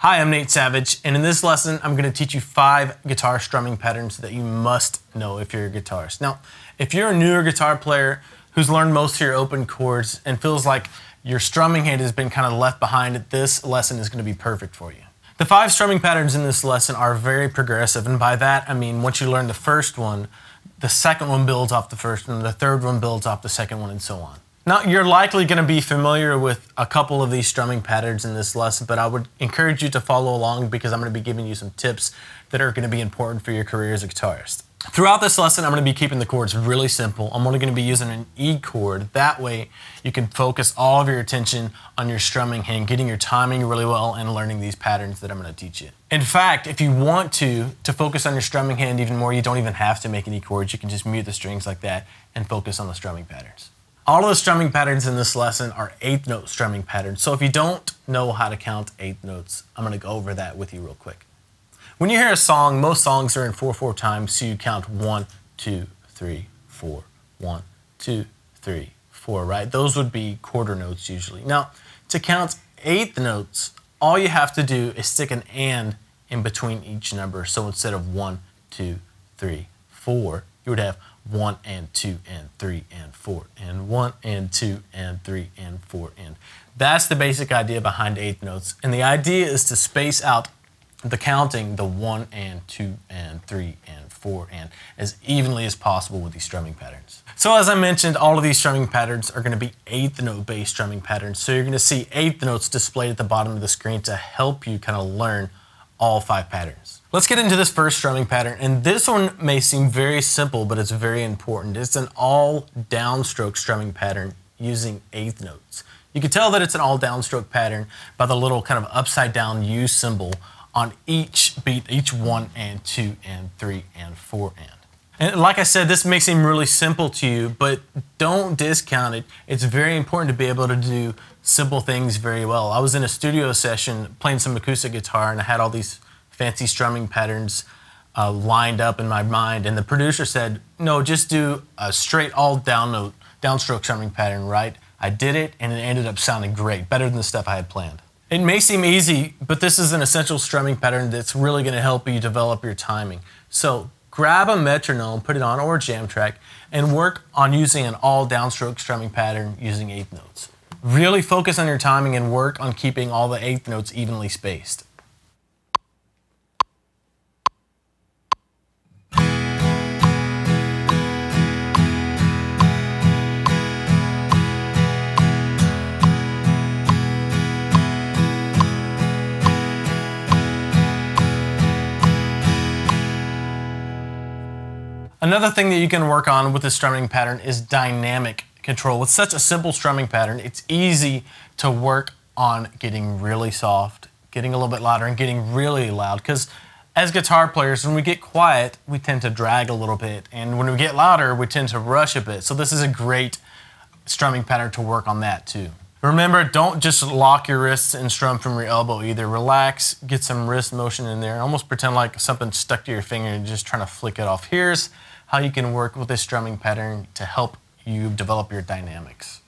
Hi, I'm Nate Savage, and in this lesson, I'm going to teach you 5 guitar strumming patterns that you must know if you're a guitarist. Now, if you're a newer guitar player who's learned most of your open chords and feels like your strumming hand has been kind of left behind, this lesson is going to be perfect for you. The 5 strumming patterns in this lesson are very progressive, and by that I mean once you learn the first one, the second one builds off the first one, the third one builds off the second one, and so on. Now, you're likely going to be familiar with a couple of these strumming patterns in this lesson, but I would encourage you to follow along because I'm going to be giving you some tips that are going to be important for your career as a guitarist. Throughout this lesson, I'm going to be keeping the chords really simple. I'm only going to be using an E chord. That way, you can focus all of your attention on your strumming hand, getting your timing really well, and learning these patterns that I'm going to teach you. In fact, if you want to focus on your strumming hand even more, you don't even have to make any chords. You can just mute the strings like that and focus on the strumming patterns. All of the strumming patterns in this lesson are 8th note strumming patterns. So if you don't know how to count 8th notes, I'm going to go over that with you real quick. When you hear a song, most songs are in 4/4 time, so you count 1, 2, 3, 4, 1, 2, 3, 4, right? Those would be quarter notes usually. Now, to count 8th notes, all you have to do is stick an and in between each number. So instead of 1, 2, 3, 4, you would have 1 and 2 and 3 and 4 and 1 and 2 and 3 and 4 and. That's the basic idea behind 8th notes. And the idea is to space out the counting, the 1 and 2 and 3 and 4 and, as evenly as possible with these strumming patterns. So as I mentioned, all of these strumming patterns are going to be 8th note based strumming patterns. So you're going to see 8th notes displayed at the bottom of the screen to help you kind of learn all 5 patterns. Let's get into this first strumming pattern, and this one may seem very simple, but it's very important. It's an all downstroke strumming pattern using 8th notes. You can tell that it's an all downstroke pattern by the little kind of upside down U symbol on each beat, each 1 and 2 and 3 and 4 and. And like I said, this may seem really simple to you, but don't discount it. It's very important to be able to do simple things very well. I was in a studio session playing some acoustic guitar, and I had all these fancy strumming patterns lined up in my mind, and the producer said, no, just do a straight all downstroke strumming pattern, right? I did it, and it ended up sounding great, better than the stuff I had planned. It may seem easy, but this is an essential strumming pattern that's really going to help you develop your timing. So grab a metronome, put it on, or a jam track, and work on using an all downstroke strumming pattern using 8th notes. Really focus on your timing and work on keeping all the 8th notes evenly spaced. Another thing that you can work on with the strumming pattern is dynamic control. With such a simple strumming pattern, it's easy to work on getting really soft, getting a little bit louder, and getting really loud. Because as guitar players, when we get quiet, we tend to drag a little bit. And when we get louder, we tend to rush a bit. So this is a great strumming pattern to work on that too. Remember, don't just lock your wrists and strum from your elbow either. Relax, get some wrist motion in there. Almost pretend like something stuck to your finger and just trying to flick it off. Here's how you can work with this strumming pattern to help you develop your dynamics.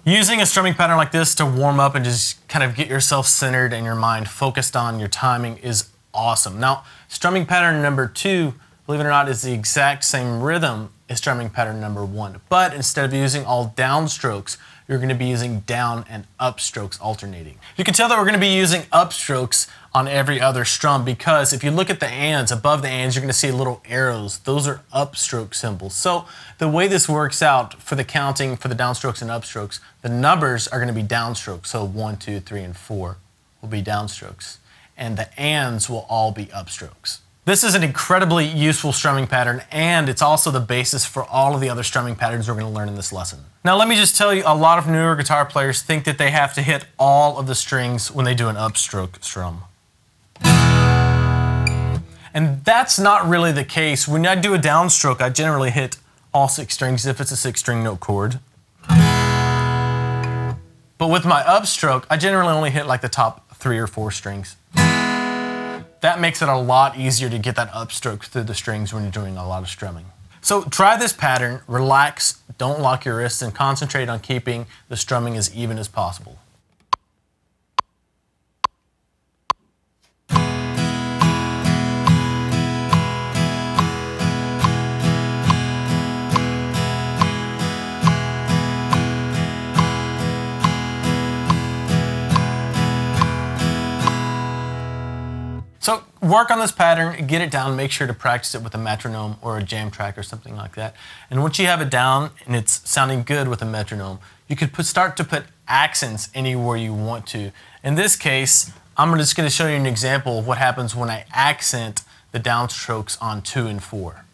Using a strumming pattern like this to warm up and just kind of get yourself centered and your mind focused on your timing is awesome. Now, strumming pattern number 2, believe it or not, is the exact same rhythm as strumming pattern number 1. But instead of using all downstrokes, you're going to be using down and up strokes alternating. You can tell that we're going to be using upstrokes on every other strum because if you look at the ands, above the ands, you're going to see little arrows. Those are upstroke symbols. So the way this works out for the counting for the downstrokes and upstrokes, the numbers are going to be downstrokes. So 1, 2, 3, and 4 will be downstrokes. And the ands will all be upstrokes. This is an incredibly useful strumming pattern, and it's also the basis for all of the other strumming patterns we're going to learn in this lesson. Now let me just tell you, a lot of newer guitar players think that they have to hit all of the strings when they do an upstroke strum. And that's not really the case. When I do a downstroke, I generally hit all 6 strings if it's a 6-string note chord. But with my upstroke, I generally only hit like the top 3 or 4 strings. That makes it a lot easier to get that upstroke through the strings when you're doing a lot of strumming. So try this pattern, relax, don't lock your wrists, and concentrate on keeping the strumming as even as possible. So work on this pattern, get it down, make sure to practice it with a metronome or a jam track or something like that. And once you have it down and it's sounding good with a metronome, you could start to put accents anywhere you want to. In this case, I'm just going to show you an example of what happens when I accent the downstrokes on 2 and 4.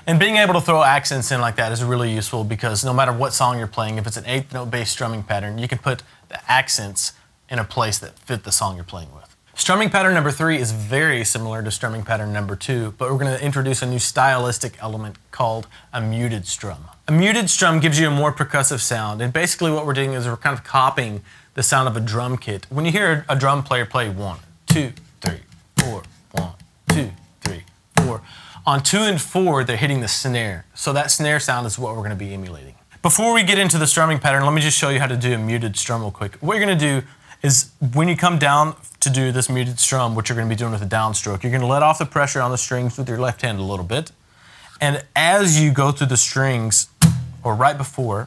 And being able to throw accents in like that is really useful because no matter what song you're playing, if it's an 8th note based strumming pattern, you can put the accents in a place that fit the song you're playing with. Strumming pattern number 3 is very similar to strumming pattern number 2, but we're going to introduce a new stylistic element called a muted strum. A muted strum gives you a more percussive sound, and basically what we're doing is we're kind of copying the sound of a drum kit. When you hear a drum player play 1, 2, 3, 4, 1, 2, 3, 4, on 2 and 4, they're hitting the snare. So that snare sound is what we're going to be emulating. Before we get into the strumming pattern, let me just show you how to do a muted strum real quick. What you're going to do is when you come down to do this muted strum, what you're going to be doing with a downstroke, you're going to let off the pressure on the strings with your left hand a little bit. And as you go through the strings, or right before,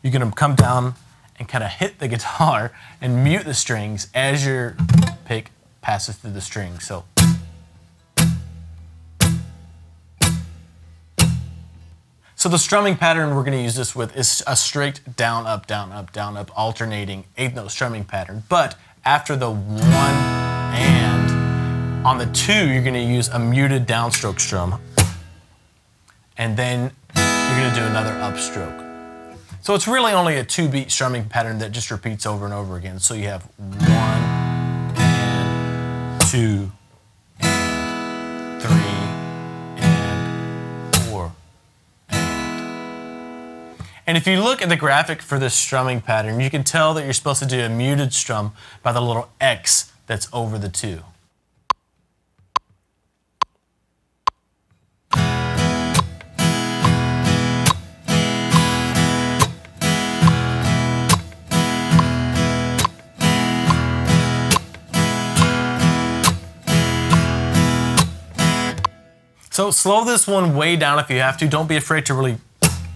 you're going to come down and kind of hit the guitar and mute the strings as your pick passes through the strings. So the strumming pattern we're going to use this with is a straight down, up, down, up, down, up, alternating 8th note strumming pattern. But after the 1 and, on the 2, you're going to use a muted downstroke strum. And then you're going to do another upstroke. So it's really only a 2-beat strumming pattern that just repeats over and over again. So you have 1 and 2 and 3 and 4. And if you look at the graphic for this strumming pattern, you can tell that you're supposed to do a muted strum by the little X that's over the 2. So slow this one way down if you have to. Don't be afraid to really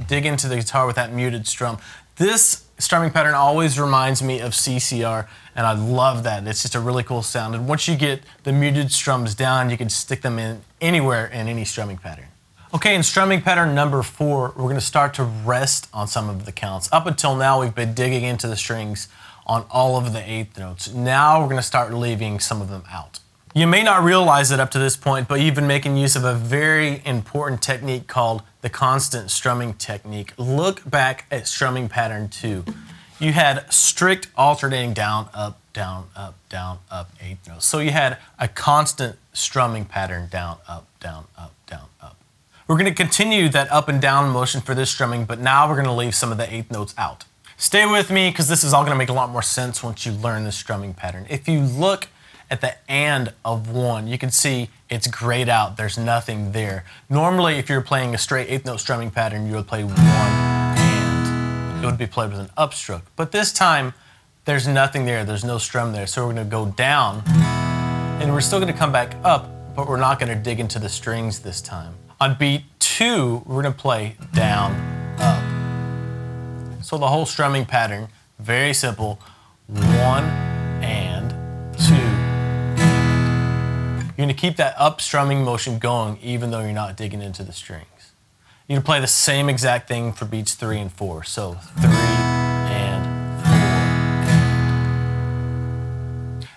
dig into the guitar with that muted strum. This strumming pattern always reminds me of CCR, and I love that. It's just a really cool sound. And once you get the muted strums down, you can stick them in anywhere in any strumming pattern. Okay, in strumming pattern number 4, we're going to start to rest on some of the counts. Up until now, we've been digging into the strings on all of the 8th notes. Now we're going to start leaving some of them out. You may not realize it up to this point, but you've been making use of a very important technique called the constant strumming technique. Look back at strumming pattern 2. You had strict alternating down, up, 8th notes. So you had a constant strumming pattern down, up, down, up, down, up. We're going to continue that up and down motion for this strumming, but now we're going to leave some of the 8th notes out. Stay with me because this is all going to make a lot more sense once you learn this strumming pattern. If you look at the and of 1, you can see it's grayed out. There's nothing there. Normally, if you're playing a straight 8th note strumming pattern, you would play 1 and. It would be played with an upstroke. But this time, there's nothing there. There's no strum there. So we're going to go down, and we're still going to come back up, but we're not going to dig into the strings this time. On beat 2, we're going to play down, up. So the whole strumming pattern, very simple. 1 and 2. You're going to keep that up strumming motion going even though you're not digging into the strings. You're going to play the same exact thing for beats 3 and 4. So 3 and 4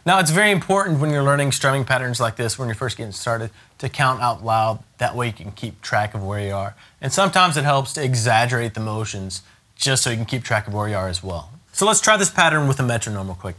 Now, it's very important when you're learning strumming patterns like this, when you're first getting started, to count out loud. That way you can keep track of where you are. And sometimes it helps to exaggerate the motions just so you can keep track of where you are as well. So let's try this pattern with a metronome real quick.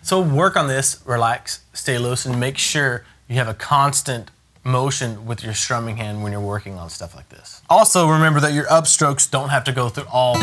So work on this, relax, stay loose, and make sure you have a constant motion with your strumming hand when you're working on stuff like this. Also, remember that your upstrokes don't have to go through all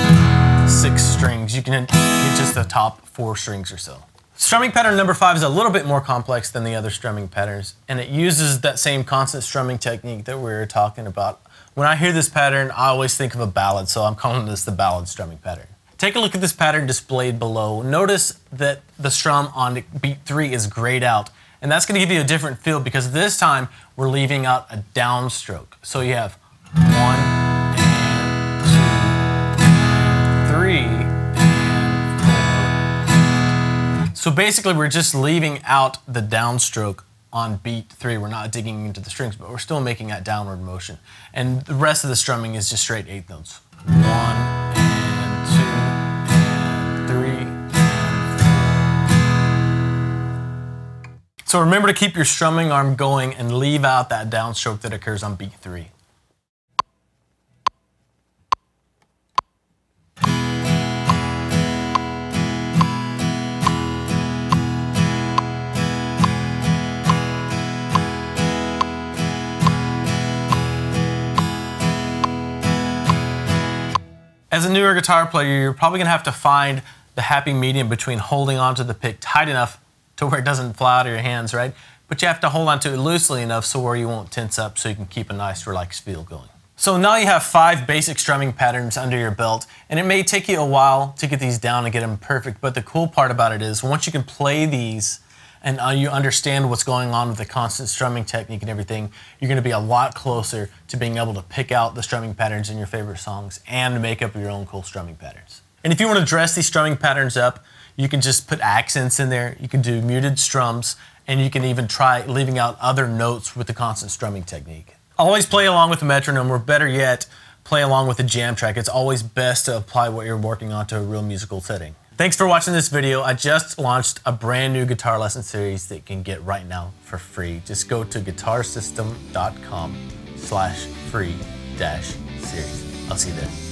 6 strings. You can hit just the top 4 strings or so. Strumming pattern number 5 is a little bit more complex than the other strumming patterns, and it uses that same constant strumming technique that we were talking about. When I hear this pattern, I always think of a ballad, so I'm calling this the ballad strumming pattern. Take a look at this pattern displayed below. Notice that the strum on beat 3 is grayed out, and that's going to give you a different feel because this time we're leaving out a downstroke. So you have 1 and 2 and 3 and 4. So basically we're just leaving out the downstroke on beat 3. We're not digging into the strings, but we're still making that downward motion. And the rest of the strumming is just straight 8th notes. 1 and 2 and 3 and 4. So remember to keep your strumming arm going and leave out that downstroke that occurs on beat 3. As a newer guitar player, you're probably going to have to find the happy medium between holding onto the pick tight enough to where it doesn't fly out of your hands, right? But you have to hold onto it loosely enough so where you won't tense up so you can keep a nice relaxed feel going. So now you have 5 basic strumming patterns under your belt, and it may take you a while to get these down and get them perfect, but the cool part about it is once you can play these and you understand what's going on with the constant strumming technique and everything, you're going to be a lot closer to being able to pick out the strumming patterns in your favorite songs and make up your own cool strumming patterns. And if you want to dress these strumming patterns up, you can just put accents in there, you can do muted strums, and you can even try leaving out other notes with the constant strumming technique. Always play along with the metronome, or better yet, play along with the jam track. It's always best to apply what you're working on to a real musical setting. Thanks for watching this video. I just launched a brand new guitar lesson series that you can get right now for free. Just go to guitarsystem.com/free-series. I'll see you there.